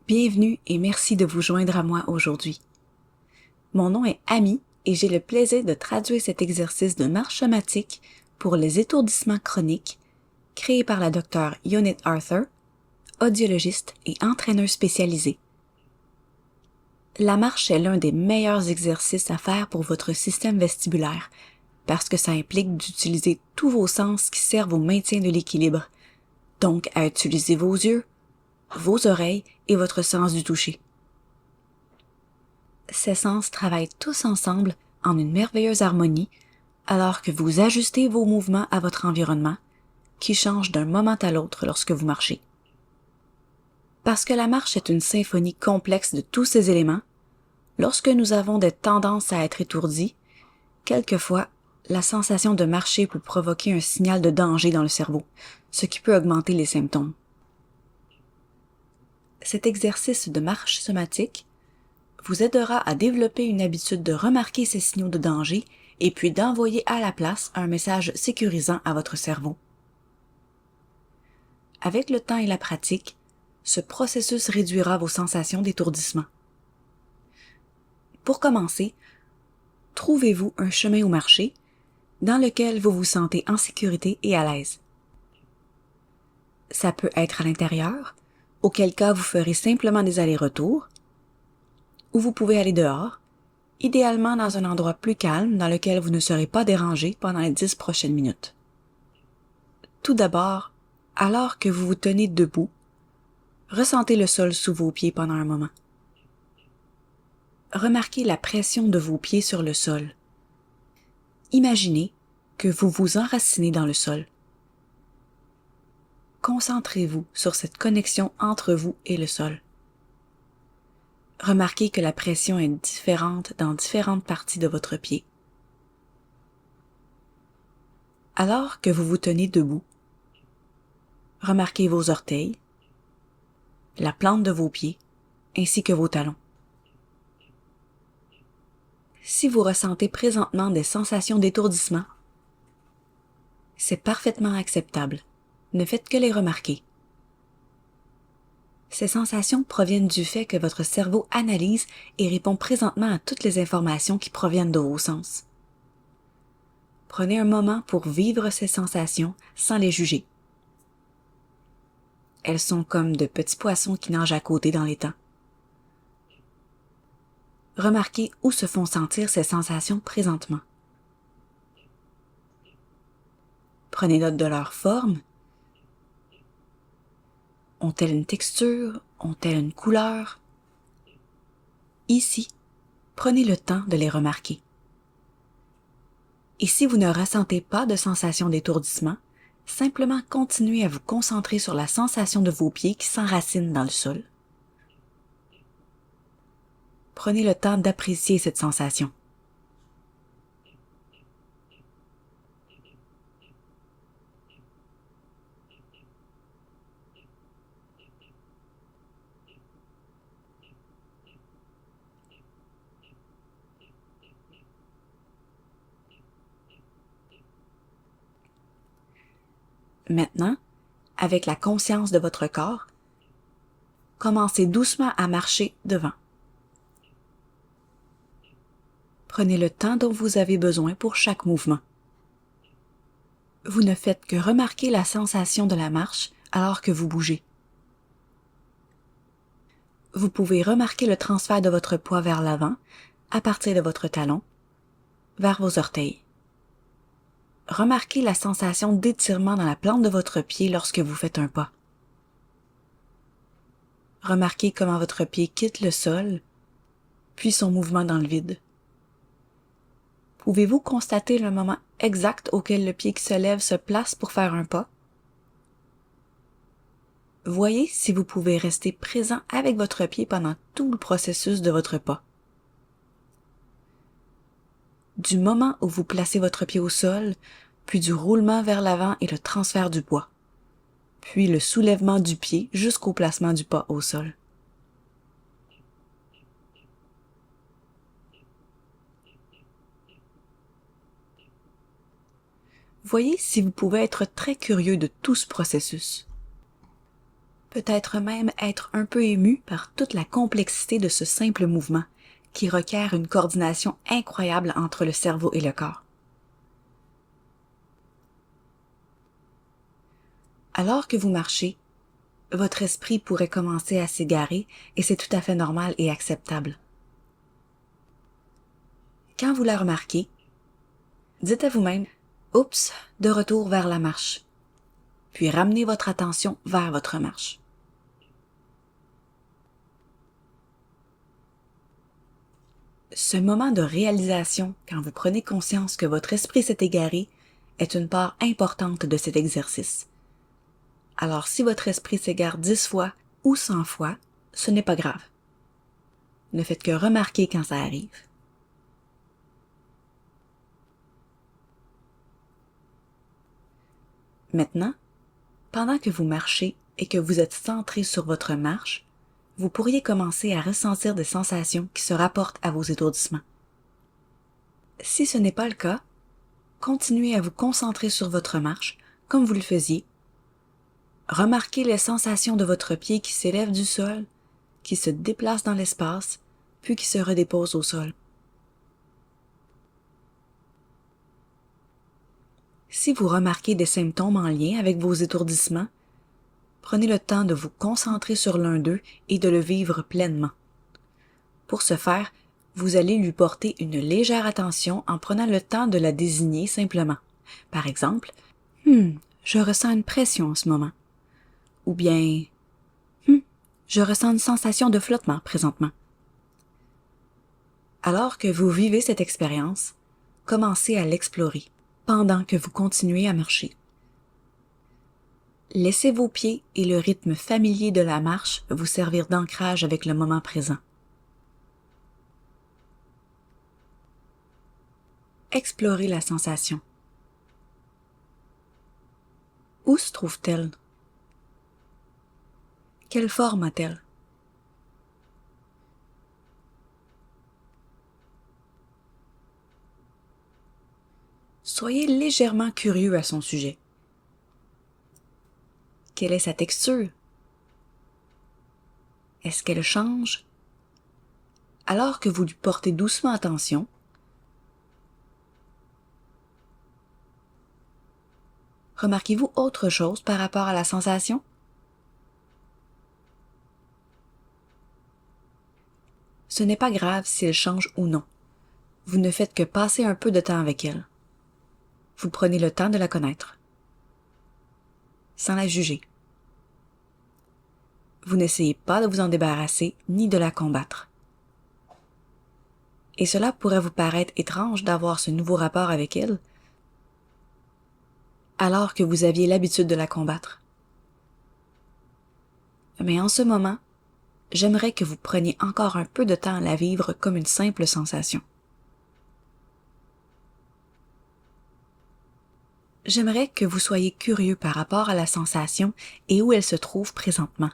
Bienvenue et merci de vous joindre à moi aujourd'hui. Mon nom est Amy et j'ai le plaisir de traduire cet exercice de marche somatique pour les étourdissements chroniques créé par la Dr. Yonit Arthur, audiologiste et entraîneur spécialisé. La marche est l'un des meilleurs exercices à faire pour votre système vestibulaire parce que ça implique d'utiliser tous vos sens qui servent au maintien de l'équilibre, donc à utiliser vos yeux, vos oreilles et votre sens du toucher. Ces sens travaillent tous ensemble en une merveilleuse harmonie alors que vous ajustez vos mouvements à votre environnement qui change d'un moment à l'autre lorsque vous marchez. Parce que la marche est une symphonie complexe de tous ces éléments, lorsque nous avons des tendances à être étourdis, quelquefois, la sensation de marcher peut provoquer un signal de danger dans le cerveau, ce qui peut augmenter les symptômes. Cet exercice de marche somatique vous aidera à développer une habitude de remarquer ces signaux de danger et puis d'envoyer à la place un message sécurisant à votre cerveau. Avec le temps et la pratique, ce processus réduira vos sensations d'étourdissement. Pour commencer, trouvez-vous un chemin au marché dans lequel vous vous sentez en sécurité et à l'aise. Ça peut être à l'intérieur, auquel cas vous ferez simplement des allers-retours, ou vous pouvez aller dehors, idéalement dans un endroit plus calme dans lequel vous ne serez pas dérangé pendant les 10 prochaines minutes. Tout d'abord, alors que vous vous tenez debout, ressentez le sol sous vos pieds pendant un moment. Remarquez la pression de vos pieds sur le sol. Imaginez que vous vous enracinez dans le sol. Concentrez-vous sur cette connexion entre vous et le sol. Remarquez que la pression est différente dans différentes parties de votre pied. Alors que vous vous tenez debout, remarquez vos orteils, la plante de vos pieds, ainsi que vos talons. Si vous ressentez présentement des sensations d'étourdissement, c'est parfaitement acceptable. Ne faites que les remarquer. Ces sensations proviennent du fait que votre cerveau analyse et répond présentement à toutes les informations qui proviennent de vos sens. Prenez un moment pour vivre ces sensations sans les juger. Elles sont comme de petits poissons qui nagent à côté dans l'étang. Remarquez où se font sentir ces sensations présentement. Prenez note de leur forme. Ont-elles une texture? Ont-elles une couleur? Ici, prenez le temps de les remarquer. Et si vous ne ressentez pas de sensation d'étourdissement, simplement continuez à vous concentrer sur la sensation de vos pieds qui s'enracinent dans le sol. Prenez le temps d'apprécier cette sensation. Maintenant, avec la conscience de votre corps, commencez doucement à marcher devant. Prenez le temps dont vous avez besoin pour chaque mouvement. Vous ne faites que remarquer la sensation de la marche alors que vous bougez. Vous pouvez remarquer le transfert de votre poids vers l'avant, à partir de votre talon, vers vos orteils. Remarquez la sensation d'étirement dans la plante de votre pied lorsque vous faites un pas. Remarquez comment votre pied quitte le sol, puis son mouvement dans le vide. Pouvez-vous constater le moment exact auquel le pied qui se lève se place pour faire un pas? Voyez si vous pouvez rester présent avec votre pied pendant tout le processus de votre pas. Du moment où vous placez votre pied au sol, puis du roulement vers l'avant et le transfert du poids, puis le soulèvement du pied jusqu'au placement du pas au sol. Voyez si vous pouvez être très curieux de tout ce processus. peut-être même être un peu ému par toute la complexité de ce simple mouvement qui requiert une coordination incroyable entre le cerveau et le corps. Alors que vous marchez, votre esprit pourrait commencer à s'égarer et c'est tout à fait normal et acceptable. Quand vous la remarquez, dites à vous-même « Oups », de retour vers la marche, puis ramenez votre attention vers votre marche. Ce moment de réalisation, quand vous prenez conscience que votre esprit s'est égaré, est une part importante de cet exercice. Alors si votre esprit s'égare 10 fois ou 100 fois, ce n'est pas grave. Ne faites que remarquer quand ça arrive. Maintenant, pendant que vous marchez et que vous êtes centré sur votre marche, vous pourriez commencer à ressentir des sensations qui se rapportent à vos étourdissements. Si ce n'est pas le cas, continuez à vous concentrer sur votre marche comme vous le faisiez. Remarquez les sensations de votre pied qui s'élève du sol, qui se déplace dans l'espace, puis qui se redépose au sol. Si vous remarquez des symptômes en lien avec vos étourdissements, prenez le temps de vous concentrer sur l'un d'eux et de le vivre pleinement. Pour ce faire, vous allez lui porter une légère attention en prenant le temps de la désigner simplement. Par exemple, « je ressens une pression en ce moment » ou bien « je ressens une sensation de flottement présentement ». Alors que vous vivez cette expérience, commencez à l'explorer pendant que vous continuez à marcher. Laissez vos pieds et le rythme familier de la marche vous servir d'ancrage avec le moment présent. Explorez la sensation. Où se trouve-t-elle? Quelle forme a-t-elle? Soyez légèrement curieux à son sujet. Quelle est sa texture? Est-ce qu'elle change? Alors que vous lui portez doucement attention, remarquez-vous autre chose par rapport à la sensation? Ce n'est pas grave si elle change ou non. Vous ne faites que passer un peu de temps avec elle. Vous prenez le temps de la connaître, sans la juger. Vous n'essayez pas de vous en débarrasser ni de la combattre. Et cela pourrait vous paraître étrange d'avoir ce nouveau rapport avec elle, alors que vous aviez l'habitude de la combattre. Mais en ce moment, j'aimerais que vous preniez encore un peu de temps à la vivre comme une simple sensation. J'aimerais que vous soyez curieux par rapport à la sensation et où elle se trouve présentement.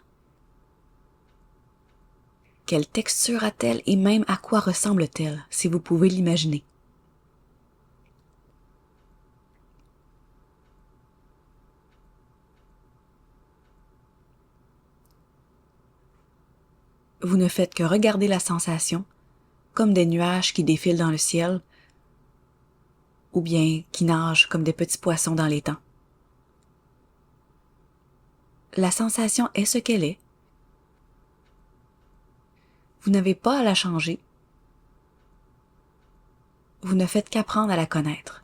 Quelle texture a-t-elle et même à quoi ressemble-t-elle, si vous pouvez l'imaginer? Vous ne faites que regarder la sensation, comme des nuages qui défilent dans le ciel, ou bien qui nagent comme des petits poissons dans l'étang. La sensation est ce qu'elle est. Vous n'avez pas à la changer. Vous ne faites qu'apprendre à la connaître.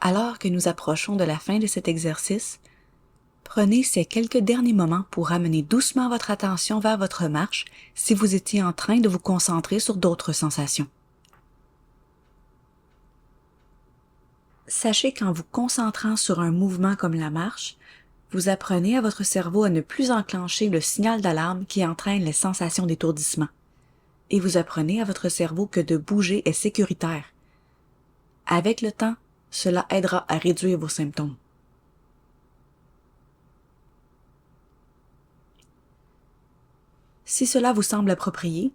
Alors que nous approchons de la fin de cet exercice, prenez ces quelques derniers moments pour ramener doucement votre attention vers votre marche si vous étiez en train de vous concentrer sur d'autres sensations. Sachez qu'en vous concentrant sur un mouvement comme la marche, vous apprenez à votre cerveau à ne plus enclencher le signal d'alarme qui entraîne les sensations d'étourdissement. Et vous apprenez à votre cerveau que de bouger est sécuritaire. Avec le temps, cela aidera à réduire vos symptômes. Si cela vous semble approprié,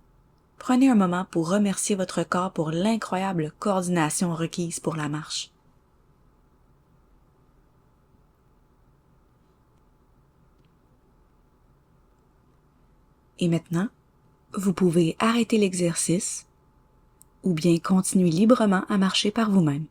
prenez un moment pour remercier votre corps pour l'incroyable coordination requise pour la marche. Et maintenant, vous pouvez arrêter l'exercice ou bien continuer librement à marcher par vous-même.